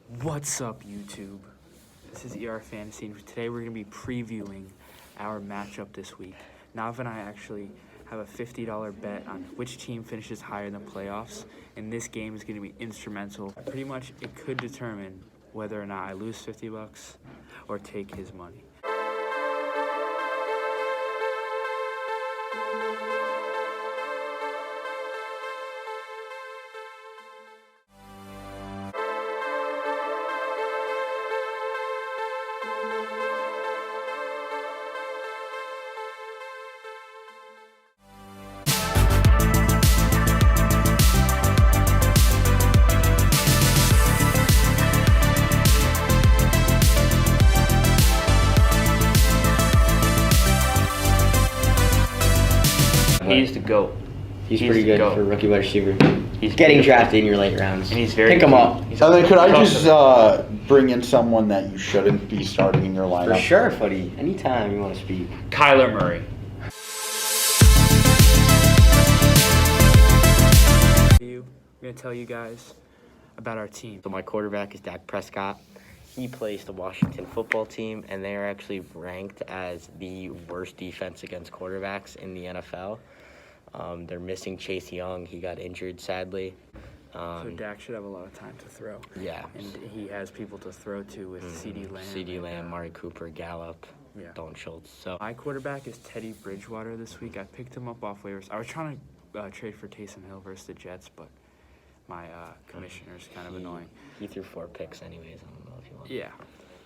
What's up, YouTube? This is ER Fantasy, and today we're going to be previewing our matchup this week. Nav and I actually have a $50 bet on which team finishes higher in the playoffs, and this game is going to be instrumental. Pretty much, it could determine whether or not I lose 50 bucks or take his money. He's the GOAT. He's pretty good for rookie wide receiver. He's getting drafted in your late rounds. And he's very Pick him up. So then could I just bring in someone that you shouldn't be starting in your lineup? For sure, Footy. Anytime you want to speak. Kyler Murray. I'm going to tell you guys about our team. So my quarterback is Dak Prescott. He plays the Washington football team, and they are actually ranked as the worst defense against quarterbacks in the NFL. They're missing Chase Young. He got injured, sadly. So Dak should have a lot of time to throw. Yeah. And he has people to throw to with CeeDee Lamb. CeeDee Lamb, Mari Cooper, Gallup, Dalton Schultz. So my quarterback is Teddy Bridgewater this week. I picked him up off waivers. I was trying to trade for Taysom Hill versus the Jets, but my commissioner's kind of annoying. He threw 4 picks anyways. I don't know if you want. Yeah.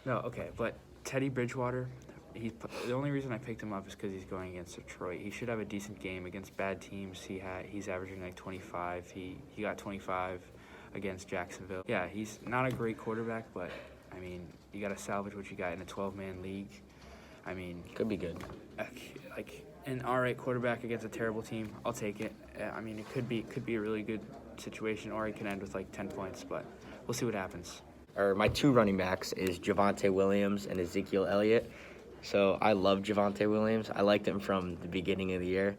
No, okay. But Teddy Bridgewater, the only reason I picked him up is because he's going against Detroit. He should have a decent game against bad teams. He's averaging like 25. He got 25 against Jacksonville. Yeah, he's not a great quarterback, but, I mean, you got to salvage what you got in a 12-man league. I mean, Could be good. Like an all-right quarterback against a terrible team, I'll take it. I mean, it could be a really good situation, or it can end with like 10 points, but we'll see what happens. My 2 running backs is Javonte Williams and Ezekiel Elliott. So I love Javonte Williams. I liked him from the beginning of the year.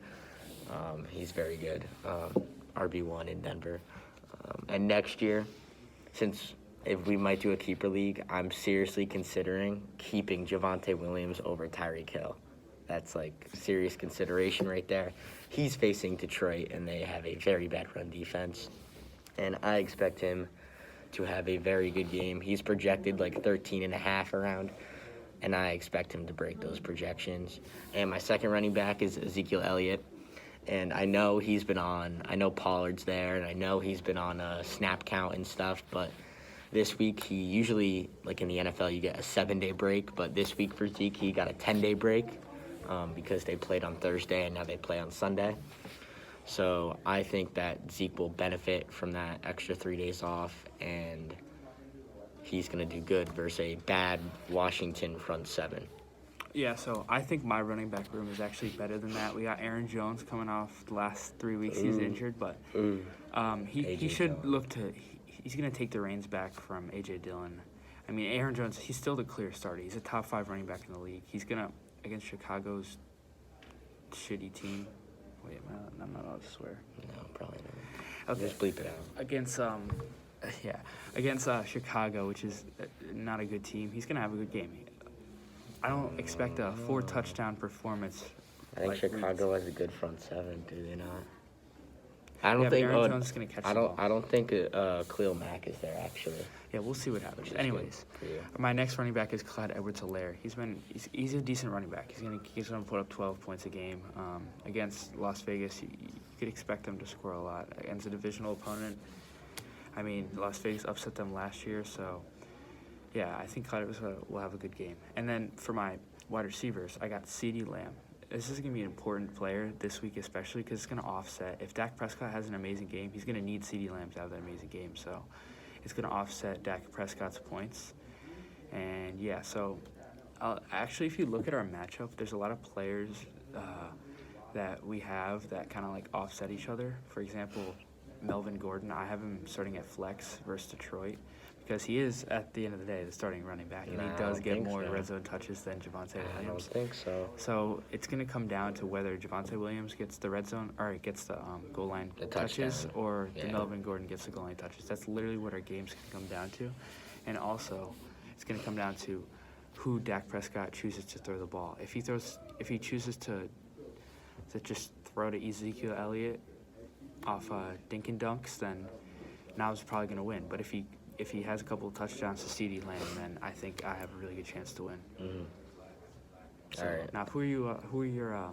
He's very good. RB1 in Denver. And next year, if we might do a keeper league, I'm seriously considering keeping Javonte Williams over Tyreek Hill. That's like serious consideration right there. He's facing Detroit, and they have a very bad run defense. And I expect him to have a very good game. He's projected like 13.5 around, and I expect him to break those projections. And my second running back is Ezekiel Elliott. And I know Pollard's there, and I know he's been on a snap count and stuff, but this week he usually, like in the NFL, you get a 7-day break, but this week for Zeke, he got a 10-day break because they played on Thursday and now they play on Sunday. So I think that Zeke will benefit from that extra 3 days off, and he's going to do good versus a bad Washington front 7. Yeah, so I think my running back room is actually better than that. We got Aaron Jones coming off the last 3 weeks. He's injured, but he should he's going to take the reins back from A.J. Dillon. I mean, Aaron Jones, he's still the clear starter. He's a top 5 running back in the league. He's going to, against Chicago's shitty team. Wait, I'm not allowed to swear. No, probably not. Okay. Just bleep it out. Against Chicago, which is not a good team, he's going to have a good game. I don't expect a 4-touchdown performance. I think Chicago has a good front 7, do they not? I don't think think Aaron Jones is going to catch the ball. I don't think Khalil Mack is there actually. Yeah, we'll see what happens. Anyways, my next running back is Clyde Edwards-Helaire. He's a decent running back. He's gonna put up 12 points a game. Against Las Vegas, you could expect them to score a lot. Against a divisional opponent, I mean, Las Vegas upset them last year, so yeah, I think Clyde Edwards will have a good game. And then for my wide receivers, I got CeeDee Lamb. This is going to be an important player this week, especially because it's going to offset. If Dak Prescott has an amazing game, he's going to need CeeDee Lamb to have that amazing game. So it's going to offset Dak Prescott's points. And, yeah, so actually, if you look at our matchup, there's a lot of players that we have that kind of, like, offset each other. For example, Melvin Gordon, I have him starting at flex versus Detroit. Because he is, at the end of the day, the starting running back, and he does get more red zone touches than Javonte Williams. I don't think so. So it's going to come down to whether Javonte Williams gets the red zone, or gets the goal line touches, or the Melvin Gordon gets the goal line touches. That's literally what our game's going to come down to. And also, it's going to come down to who Dak Prescott chooses to throw the ball. If he chooses to just throw to Ezekiel Elliott off dink and dunks, then Now's probably going to win. But if he has a couple of touchdowns to CeeDee Lamb, then I think I have a really good chance to win. Mm-hmm. So, All right. now, who are your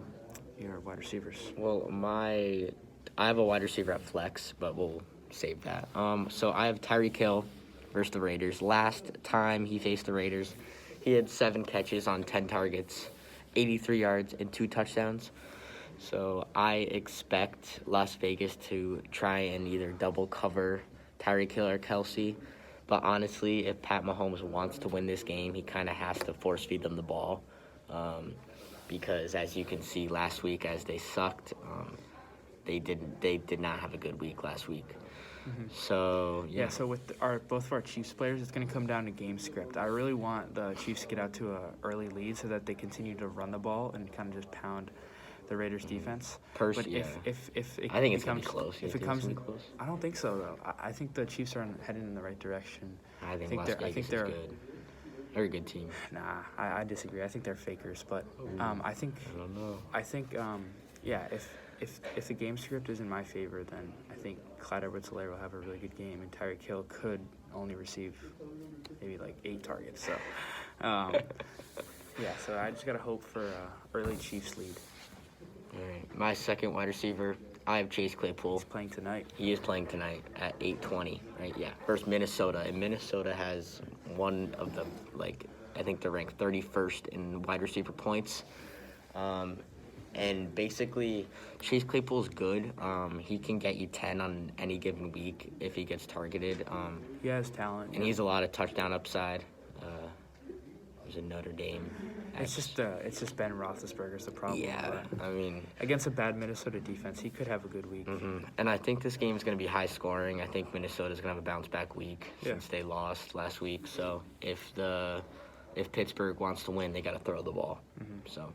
wide receivers? Well, I have a wide receiver at flex, but we'll save that. So I have Tyreek Hill versus the Raiders. Last time he faced the Raiders, he had 7 catches on 10 targets, 83 yards, and 2 touchdowns. So I expect Las Vegas to try and either double cover Tyreek Hill or Kelsey. But honestly, if Pat Mahomes wants to win this game, he kind of has to force feed them the ball. Because as you can see last week, as they sucked, they did not have a good week last week. Mm-hmm. So yeah. So with both of our Chiefs players, it's going to come down to game script. I really want the Chiefs to get out to an early lead so that they continue to run the ball and kind of just pound the Raiders' defense. If I think it's gonna be close. If it comes, close? I don't think so though. I think the Chiefs are heading in the right direction. I think Las Vegas is good. They're a good team. Nah, I disagree. I think they're fakers, but I think I don't know. I think if the game script is in my favor, then I think Clyde Edwards-Helaire will have a really good game, and Tyreek Hill could only receive maybe like 8 targets. So, so I just gotta hope for early Chiefs lead. All right, my second wide receiver, I have Chase Claypool. He's playing tonight. He is playing tonight at 8:20, right? Yeah, versus Minnesota, and Minnesota has one of the I think they're ranked 31st in wide receiver points. And basically, Chase Claypool's good. He can get you 10 on any given week if he gets targeted. He has talent, and he has a lot of touchdown upside. There's a Notre Dame. It's just Ben Roethlisberger's the problem. Yeah, I mean, against a bad Minnesota defense, he could have a good week. Mm-hmm. And I think this game is going to be high scoring. I think Minnesota's going to have a bounce back week since they lost last week. So if Pittsburgh wants to win, they got to throw the ball. Mm-hmm. So.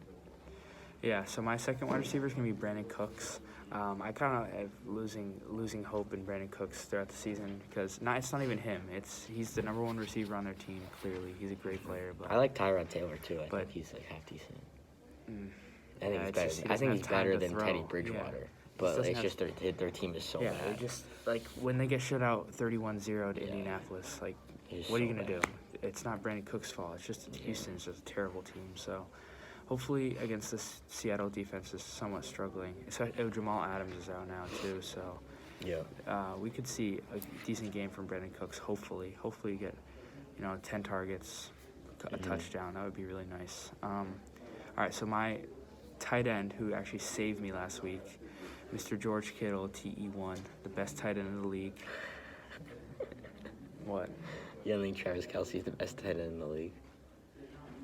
Yeah, so my second wide receiver is going to be Brandon Cooks. I kind of am losing hope in Brandon Cooks throughout the season because it's not even him. He's the number 1 receiver on their team. Clearly, he's a great player. But I like Tyrod Taylor too. I think he's like half decent. I think he's better. I think he's better than Teddy Bridgewater. Yeah. But it's just their team is so bad. Yeah, just when they get shut out 31-0 to Indianapolis, what are you gonna do? It's not Brandon Cooks' fault. It's just Houston's just a terrible team. So. Hopefully, against this Seattle defense is somewhat struggling. Jamal Adams is out now too, so we could see a decent game from Brandon Cooks. Hopefully get 10 targets, a touchdown. That would be really nice. All right, so my tight end who actually saved me last week, Mr. George Kittle, TE1, the best tight end in the league. What? You don't think Travis Kelce's the best tight end in the league?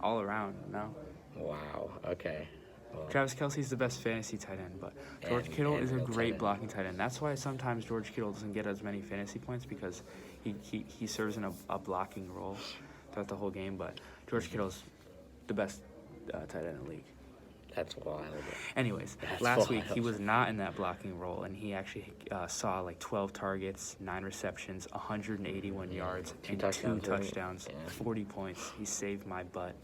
All around, no. Wow. Okay. Well, Travis Kelce's the best fantasy tight end, but George Kittle is a great blocking tight end. That's why sometimes George Kittle doesn't get as many fantasy points because he serves in a blocking role throughout the whole game. But George Kittle's the best tight end in the league. That's wild. Anyways, last week he was not in that blocking role, and he actually saw 12 targets, 9 receptions, 181 yards, and 2 touchdowns, 40 points. He saved my butt.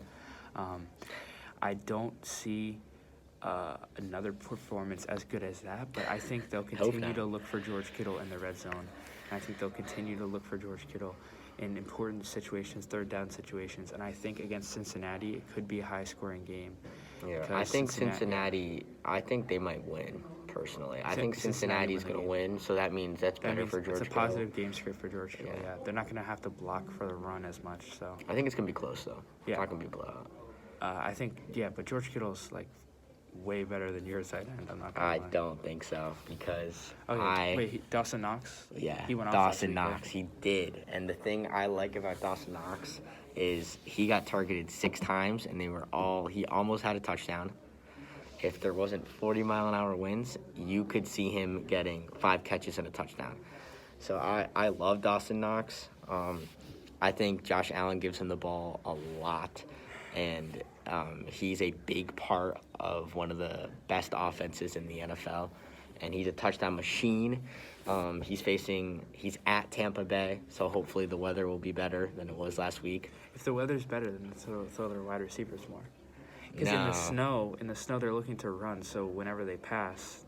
I don't see another performance as good as that, but I think they'll continue to look for George Kittle in the red zone. And I think they'll continue to look for George Kittle in important situations, third down situations. And I think against Cincinnati, it could be a high-scoring game. Yeah, I think Cincinnati, I think they might win, personally. I think Cincinnati's going to win, so that means that's better for George Kittle. It's a positive game script for George Kittle, yeah. They're not going to have to block for the run as much, so. I think it's going to be close, though. Yeah. It's not going to be a blowout. I think, but George Kittle's way better than your tight end. I'm not gonna lie. I don't think so because Dawson Knox? Yeah, he went off Dawson Knox, he did. And the thing I like about Dawson Knox is he got targeted 6 times and he almost had a touchdown. If there wasn't 40-mile-an-hour winds, you could see him getting 5 catches and a touchdown. So I love Dawson Knox. I think Josh Allen gives him the ball a lot. And he's a big part of one of the best offenses in the NFL. And he's a touchdown machine. He's at Tampa Bay, so hopefully the weather will be better than it was last week. If the weather's better, then throw their wide receivers more. Because No. in the snow, they're looking to run. So whenever they pass,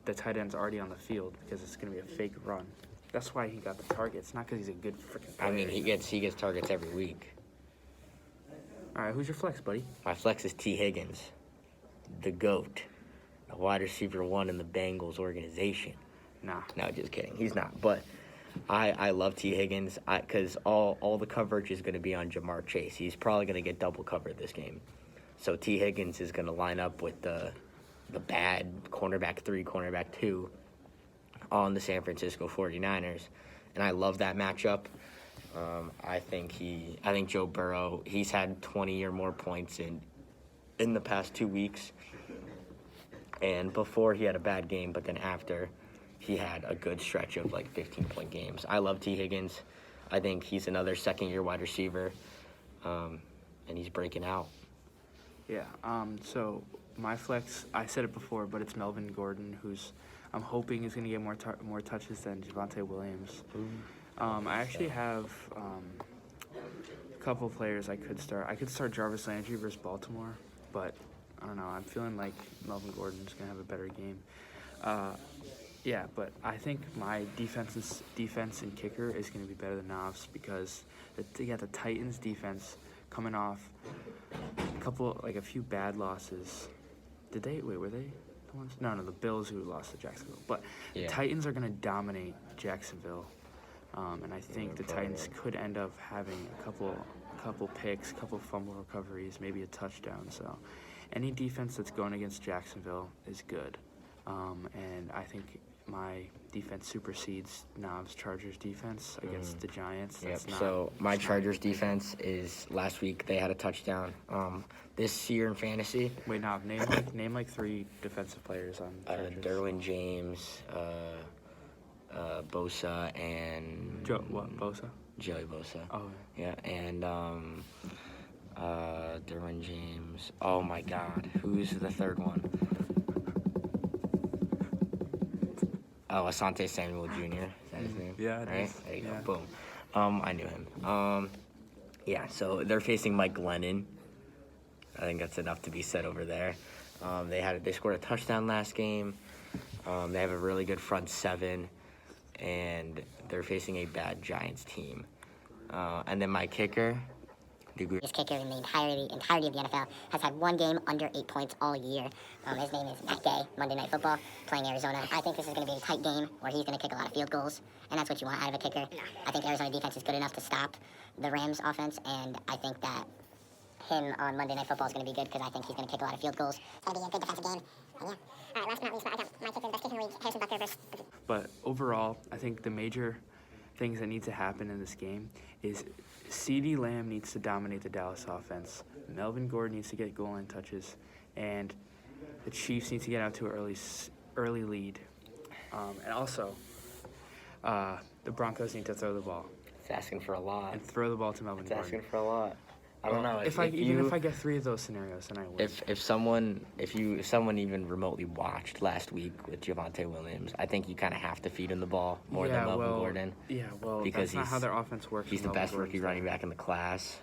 the tight end's already on the field because it's going to be a fake run. That's why he got the targets, not because he's a good freaking player. I mean, he gets targets every week. All right, who's your flex, buddy? My flex is T. Higgins, the GOAT, the wide receiver 1 in the Bengals organization. Nah. No, just kidding. He's not. But I love T. Higgins because all the coverage is going to be on Jamar Chase. He's probably going to get double covered this game. So T. Higgins is going to line up with the bad cornerback 3, cornerback 2 on the San Francisco 49ers. And I love that matchup. I think Joe Burrow, he's had 20 or more points in the past 2 weeks. And before he had a bad game, but then after he had a good stretch of like 15-point games. I love T. Higgins. I think he's another second-year wide receiver, and he's breaking out. Yeah. So my flex, I said it before, but it's Melvin Gordon, who's I'm hoping is going to get more touches than Javonte Williams. I actually have a couple players I could start. I could start Jarvis Landry versus Baltimore, but I don't know. I'm feeling like Melvin Gordon's going to have a better game. Yeah, but I think my defense and kicker is going to be better than NOV's because they got the Titans defense coming off a few bad losses. Were they the ones? No, the Bills who lost to Jacksonville. But the Titans are going to dominate Jacksonville. And I think the Titans could end up having a couple picks, a couple fumble recoveries, maybe a touchdown. So any defense that's going against Jacksonville is good. And I think my defense supersedes NOV's Chargers defense against the Giants. So my Chargers defense is last week they had a touchdown. This year in fantasy. Wait, Nov, name like 3 defensive players on Chargers. Derwin James, Bosa, and Bosa? Joey Bosa. Oh yeah, and Derwin James. Oh my God, who's the third one? Oh, Asante Samuel Jr. Is that his name? Yeah, it right? is. There you go. Boom. I knew him. Yeah, so they're facing Mike Glennon. I think that's enough to be said over there. They scored a touchdown last game. They have a really good front 7, and they're facing a bad Giants team. And then my kicker. This kicker in the entirety of the NFL has had 1 game under 8 points all year. His name is Matt Gay, Monday Night Football, playing Arizona. I think this is going to be a tight game where he's going to kick a lot of field goals, and that's what you want out of a kicker. I think Arizona defense is good enough to stop the Rams offense, and I think that him on Monday Night Football is going to be good because I think he's going to kick a lot of field goals. It's going to be a good defensive game. And yeah. All right, last but not least, I got my kicker, best kicker in the league, Harrison Butker versus... But overall, I think the major things that need to happen in this game is CeeDee Lamb needs to dominate the Dallas offense. Melvin Gordon needs to get goal line touches, and the Chiefs need to get out to an early lead. And also, the Broncos need to throw the ball It's asking for a lot. and throw the ball to Melvin It's Gordon. asking for a lot. I don't know. If I get 3 of those scenarios, then I win. If someone even remotely watched last week with Javonte Williams, I think you kind of have to feed him the ball more than Melvin Gordon. Yeah, well, because that's not how their offense works. He's the Melvin best Gordon's rookie running there. back in the class,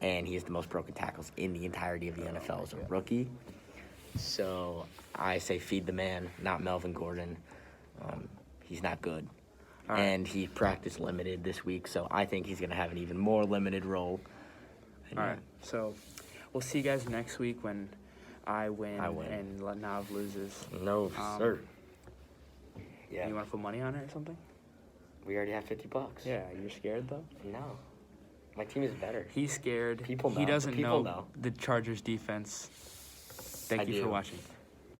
and he has the most broken tackles in the entirety of the NFL as a rookie. So I say feed the man, not Melvin Gordon. He's not good. All right. And he practiced limited this week, so I think he's going to have an even more limited role. All right, so we'll see you guys next week when I win. And Nav loses. No, sir. Yeah. You want to put money on it or something? We already have $50. Yeah, you're scared though? No. My team is better. He's scared. People know. He doesn't People know know. the Chargers defense. Thank you for watching.